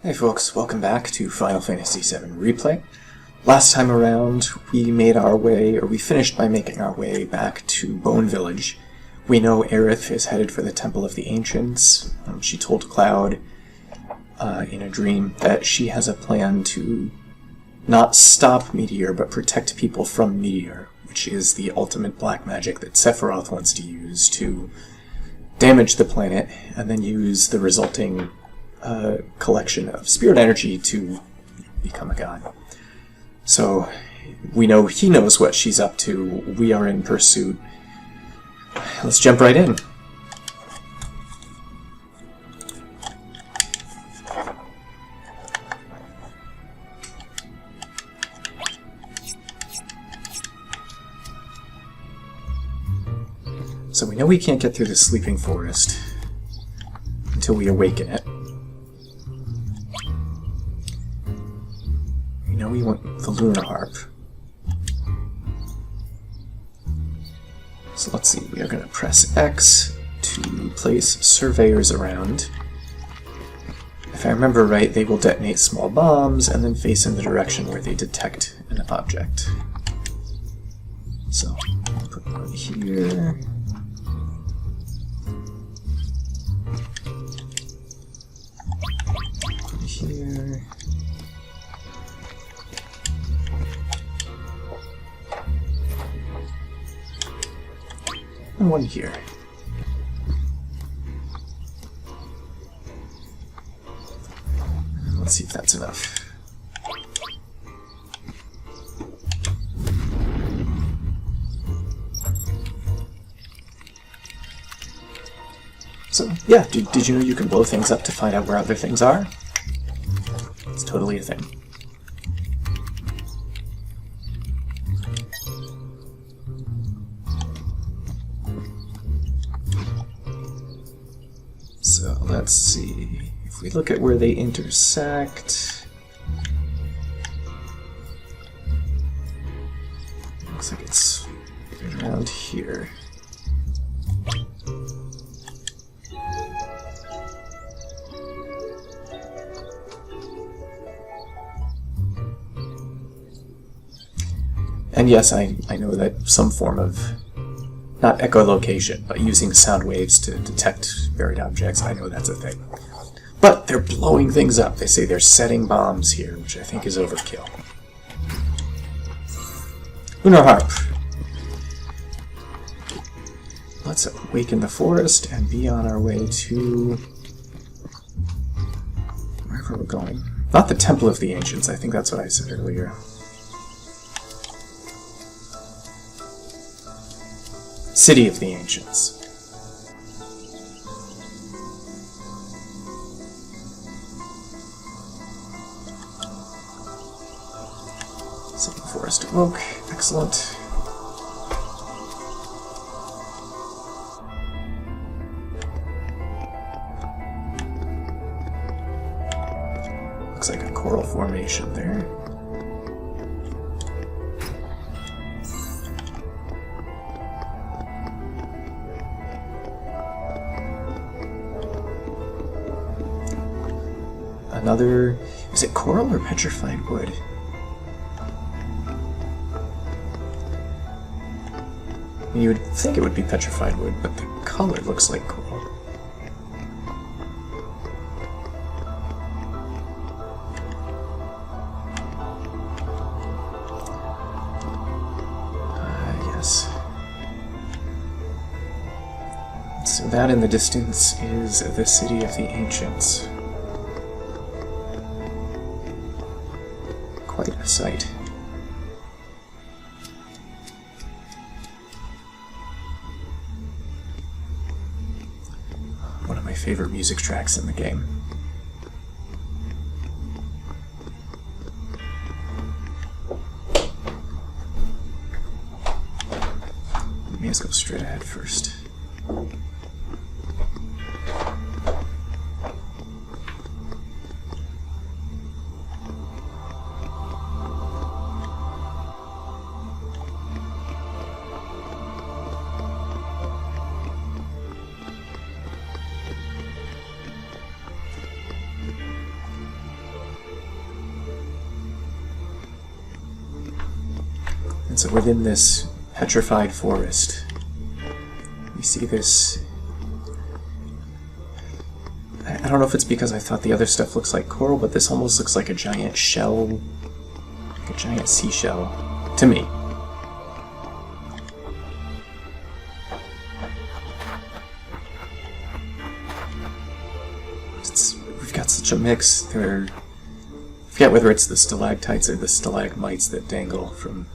Hey folks, welcome back to Final Fantasy VII Replay. Last time around, we finished by making our way back to Bone Village. We know Aerith is headed for the Temple of the Ancients. She told Cloud in a dream that she has a plan to not stop Meteor, but protect people from Meteor, which is the ultimate black magic that Sephiroth wants to use to damage the planet, and then use the resulting collection of spirit energy to become a god. So we know he knows what she's up to. We are in pursuit. Let's jump right in. So we know we can't get through the sleeping forest until we awaken it. We know we want the lunar harp. So let's see, we are going to press X to place surveyors around. If I remember right, they will detonate small bombs and then face in the direction where they detect an object. So, put one here. Put it here. And one here. Let's see if that's enough. So, yeah, did you know you can blow things up to find out where other things are? It's totally a thing. So let's see, if we look at where they intersect, looks like it's around here. And yes, I know that some form of, not echolocation, but using sound waves to detect buried objects, I know that's a thing. But they're blowing things up. They say they're setting bombs here, which I think is overkill. Lunar Harp. Let's awaken the forest and be on our way to wherever we're going. Not the Temple of the Ancients, I think that's what I said earlier. City of the Ancients. Second forest awoke. Excellent. Looks like a coral formation there. Another, is it coral or petrified wood? You would think it would be petrified wood, but the color looks like coral. Yes. So that in the distance is the City of the Ancients. Quite a sight. One of my favorite music tracks in the game. Let me just go straight ahead first. And so within this petrified forest, we see this... I don't know if it's because I thought the other stuff looks like coral, but this almost looks like a giant shell, like a giant seashell, to me. We've got such a mix. I forget whether it's the stalactites or the stalagmites that dangle from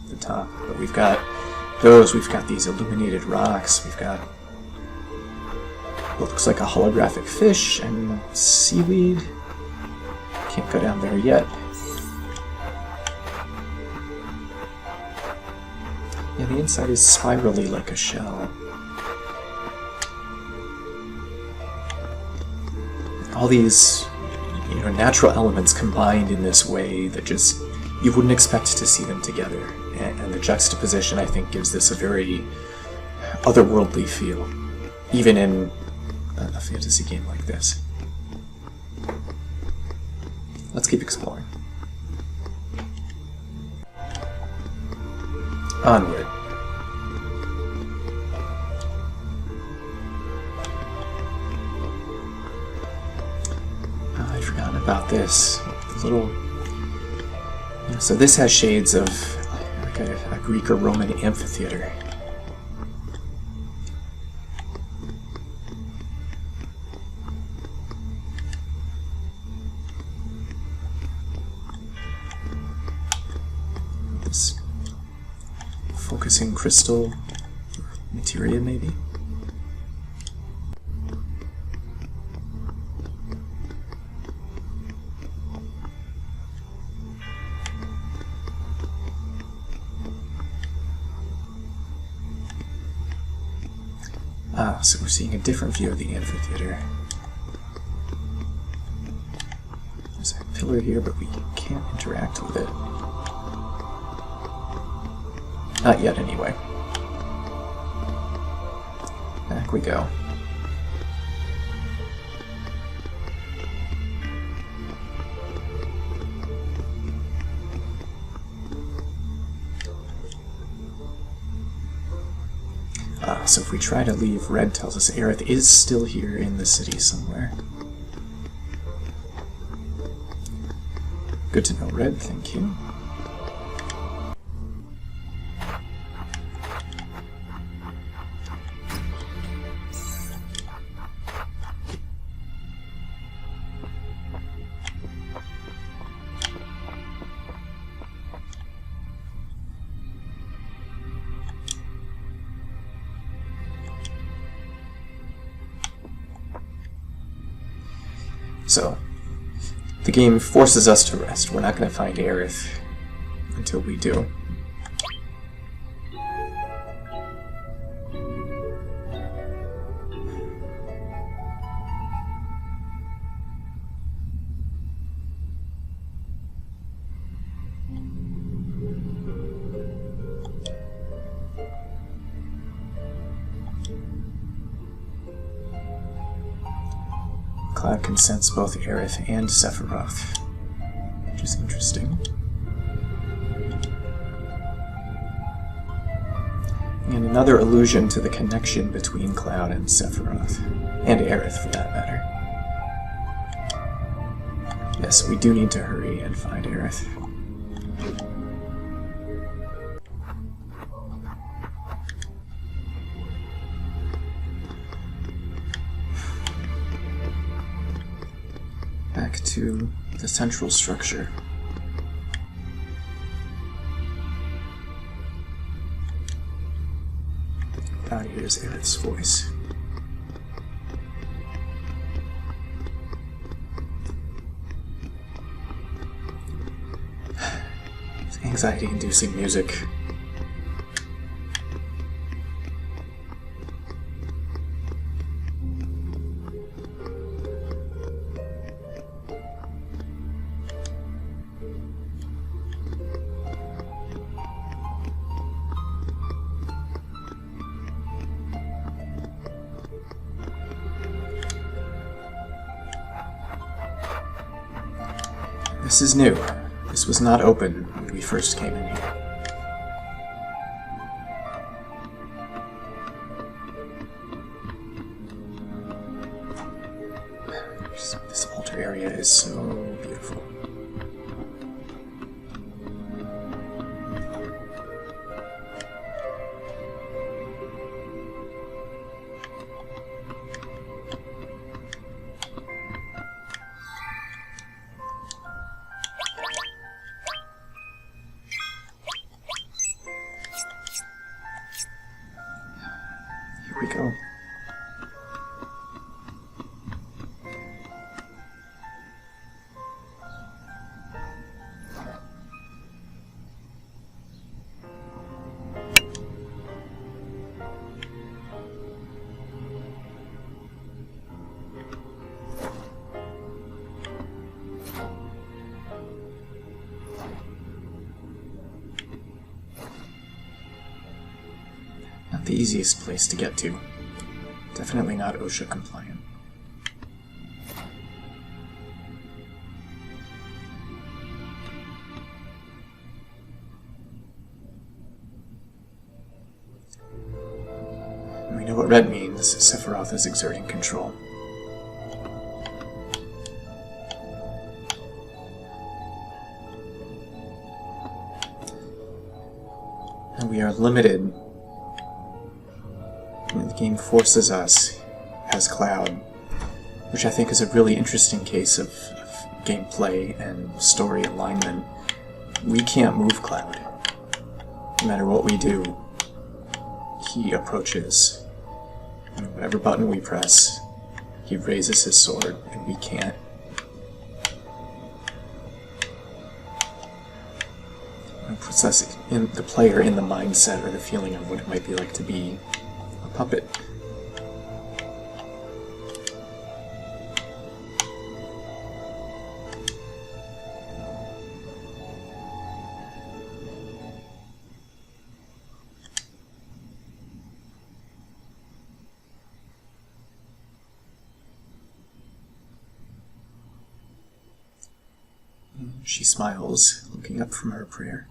the top, but we've got those, we've got these illuminated rocks, we've got what looks like a holographic fish and seaweed. Can't go down there yet. Yeah, the inside is spirally like a shell. All these, natural elements combined in this way that just, you wouldn't expect to see them together. And the juxtaposition, I think, gives this a very otherworldly feel, even in a fantasy game like this. Let's keep exploring. Onward. I'd forgotten about this. The little... so this has shades of like a Greek or Roman amphitheater. This focusing crystal materia, maybe? So we're seeing a different view of the amphitheater. There's a pillar here, but we can't interact with it. Not yet, anyway. Back we go. So if we try to leave, Red tells us Aerith is still here in the city somewhere. Good to know, Red, thank you. So, the game forces us to rest. We're not going to find Aerith until we do. Cloud can sense both Aerith and Sephiroth, which is interesting. And another allusion to the connection between Cloud and Sephiroth, and Aerith for that matter. Yes, we do need to hurry and find Aerith. Back to the central structure. Now here's Aerith's voice. Anxiety-inducing music. This is new. This was not open when we first came in here. This altar area is so beautiful. Here we go. Not the easiest place to get to. Definitely not OSHA compliant. We know what red means. Sephiroth is exerting control. And we are limited. The game forces us as Cloud, which I think is a really interesting case of gameplay and story alignment. We can't move Cloud. No matter what we do, he approaches. And whatever button we press, he raises his sword, and we can't. It puts us, in the player, in the mindset or the feeling of what it might be like to be a puppet. She smiles, looking up from her prayer.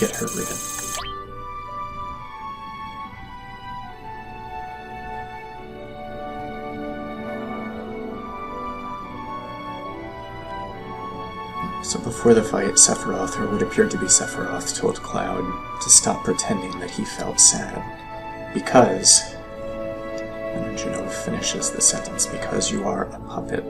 get her ridden. So before the fight, Sephiroth, or what appeared to be Sephiroth, told Cloud to stop pretending that he felt sad. Because, and then Jenova finishes the sentence, because you are a puppet.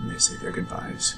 And they say their goodbyes.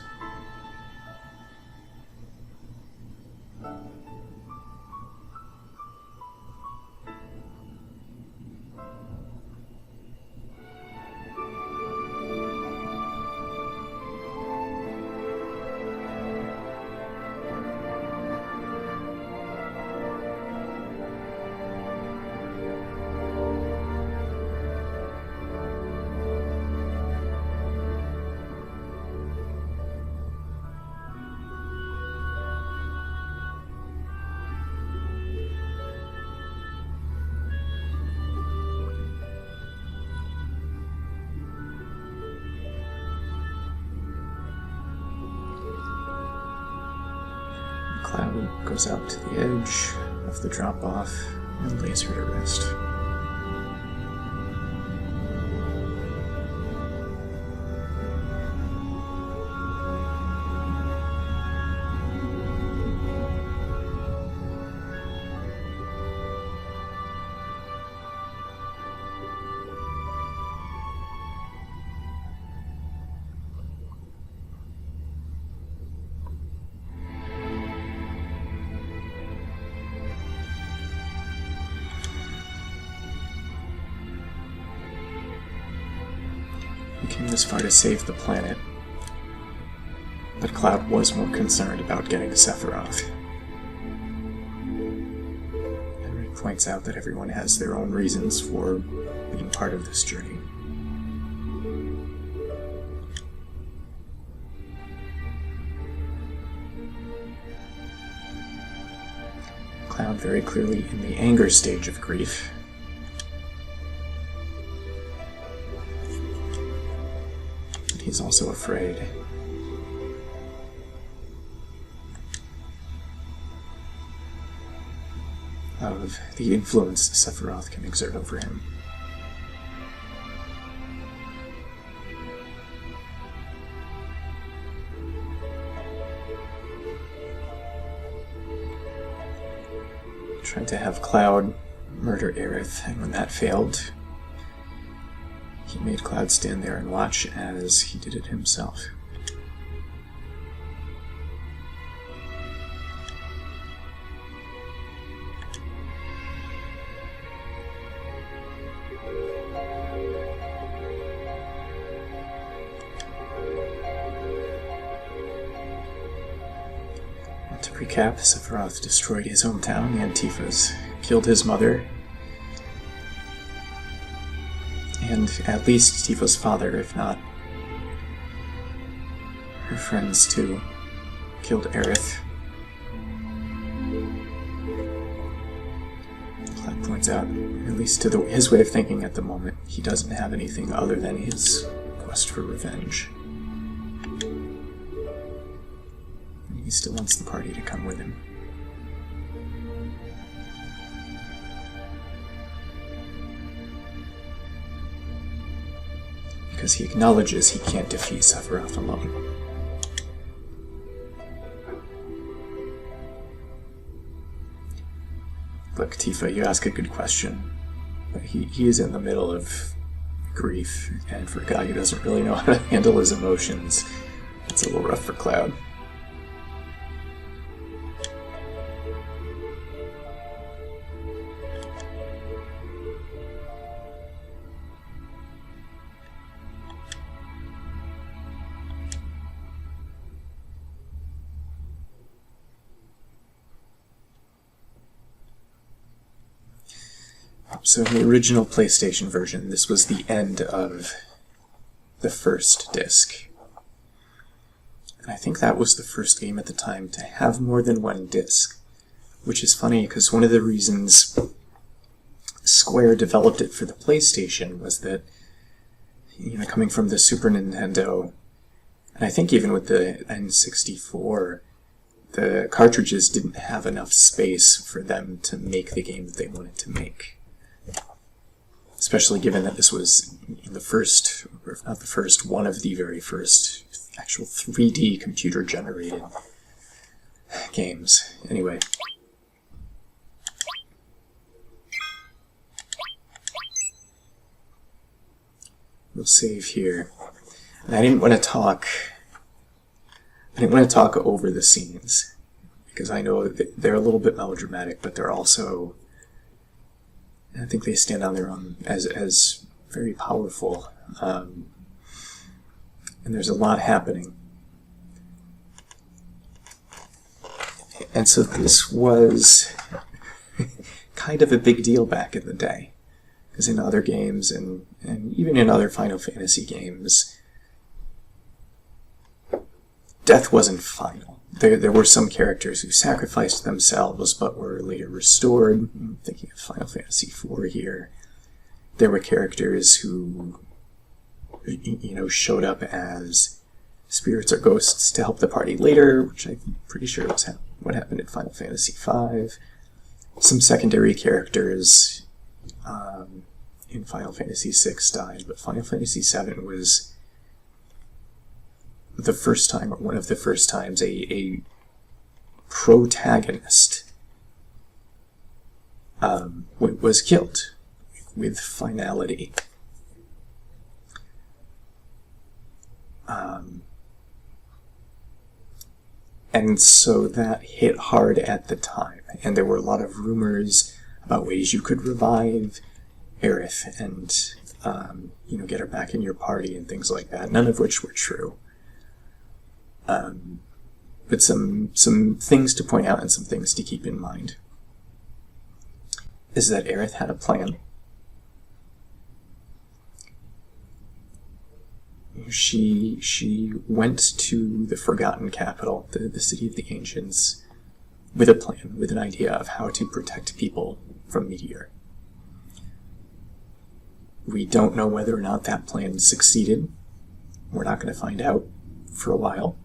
Cloud goes out to the edge of the drop-off and lays her to rest. He came this far to save the planet, but Cloud was more concerned about getting Sephiroth. Henry points out that everyone has their own reasons for being part of this journey. Cloud very clearly in the anger stage of grief. He's also afraid. Of the influence Sephiroth can exert over him. Tried to have Cloud murder Aerith, and when that failed, he made Cloud stand there and watch as he did it himself. To recap, Sephiroth destroyed his hometown, Antifa's, killed his mother, and at least Tifa's father, if not her friends too, killed Aerith. Cloud points out, at least to his way of thinking at the moment, he doesn't have anything other than his quest for revenge. And he still wants the party to come with him. Because he acknowledges he can't defeat Sephiroth alone. Look, Tifa, you ask a good question, but he is in the middle of grief, and for a guy who doesn't really know how to handle his emotions, it's a little rough for Cloud. So in the original PlayStation version, this was the end of the first disc. And I think that was the first game at the time to have more than one disc, which is funny because one of the reasons Square developed it for the PlayStation was that, coming from the Super Nintendo, and I think even with the N64, the cartridges didn't have enough space for them to make the game that they wanted to make. Especially given that this was the first, or if not the first, one of the very first actual 3D computer-generated games. Anyway. We'll save here. And I didn't want to talk over the scenes, because I know that they're a little bit melodramatic, but they're also, I think they stand on their own as very powerful. And there's a lot happening. And so this was kind of a big deal back in the day, because in other games, and even in other Final Fantasy games, death wasn't final. There were some characters who sacrificed themselves but were later restored. I'm thinking of Final Fantasy IV here. There were characters who, showed up as spirits or ghosts to help the party later, which I'm pretty sure was what happened in Final Fantasy V. Some secondary characters in Final Fantasy VI died, but Final Fantasy VII was the first time, or one of the first times, a protagonist was killed with finality. And so that hit hard at the time, and there were a lot of rumors about ways you could revive Aerith and get her back in your party and things like that, none of which were true. But some things to point out and some things to keep in mind is that Aerith had a plan. She went to the Forgotten Capital, the city of the ancients, with a plan, with an idea of how to protect people from Meteor. We don't know whether or not that plan succeeded. We're not going to find out for a while.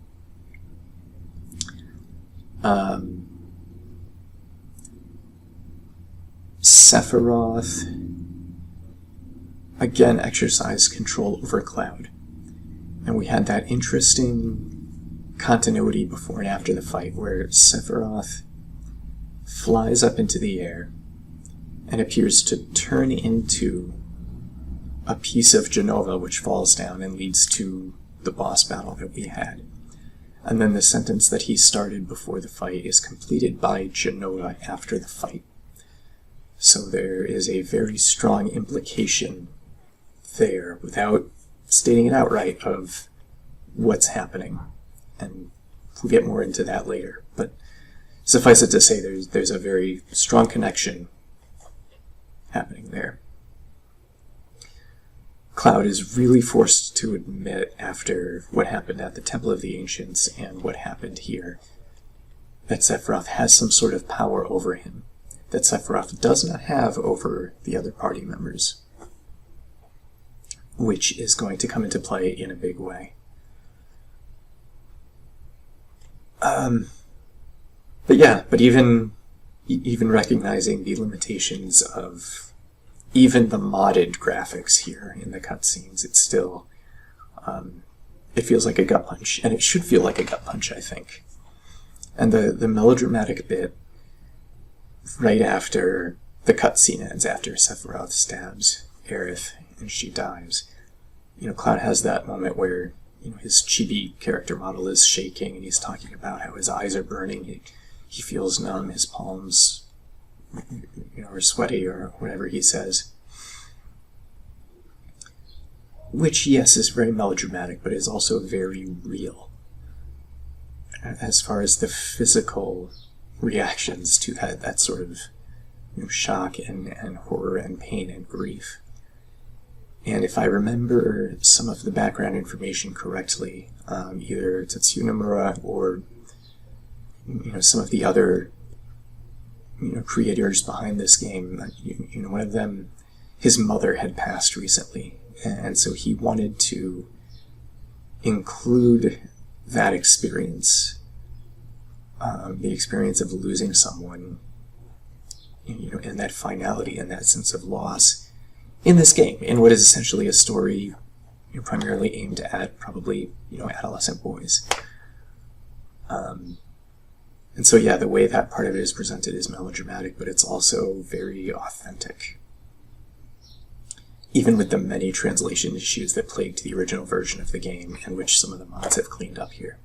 Sephiroth again exercised control over Cloud. And we had that interesting continuity before and after the fight where Sephiroth flies up into the air and appears to turn into a piece of Jenova, which falls down and leads to the boss battle that we had. And then the sentence that he started before the fight is completed by Jenova after the fight. So there is a very strong implication there, without stating it outright, of what's happening. And we'll get more into that later. But suffice it to say, there's a very strong connection happening there. Cloud is really forced to admit, after what happened at the Temple of the Ancients and what happened here, that Sephiroth has some sort of power over him that Sephiroth does not have over the other party members, which is going to come into play in a big way. But even recognizing the limitations of even the modded graphics here in the cutscenes, it's still, it feels like a gut punch, and it should feel like a gut punch, I think. And the melodramatic bit right after the cutscene ends, after Sephiroth stabs Aerith and she dies, Cloud has that moment where his chibi character model is shaking, and he's talking about how his eyes are burning, he feels numb, his palms are sweaty, or whatever he says. Which, yes, is very melodramatic, but is also very real, as far as the physical reactions to that sort of shock and horror and pain and grief. And if I remember some of the background information correctly, either Tetsuya Nomura or some of the other creators behind this game, one of them, his mother had passed recently, and so he wanted to include that experience, the experience of losing someone, and that finality and that sense of loss in this game, in what is essentially a story primarily aimed at probably adolescent boys. And so yeah, the way that part of it is presented is melodramatic, but it's also very authentic, even with the many translation issues that plagued the original version of the game, and which some of the mods have cleaned up here.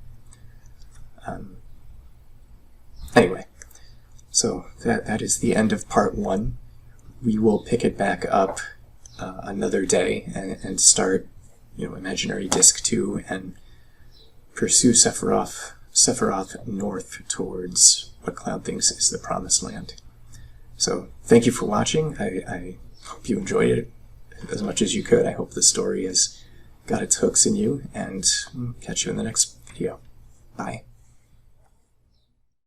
Anyway, so that is the end of part 1. We will pick it back up another day and start Imaginary Disc 2 and pursue Sephiroth north towards what Cloud thinks is the Promised Land. So thank you for watching. I hope you enjoyed it as much as you could. I hope the story has got its hooks in you, and catch you in the next video. Bye.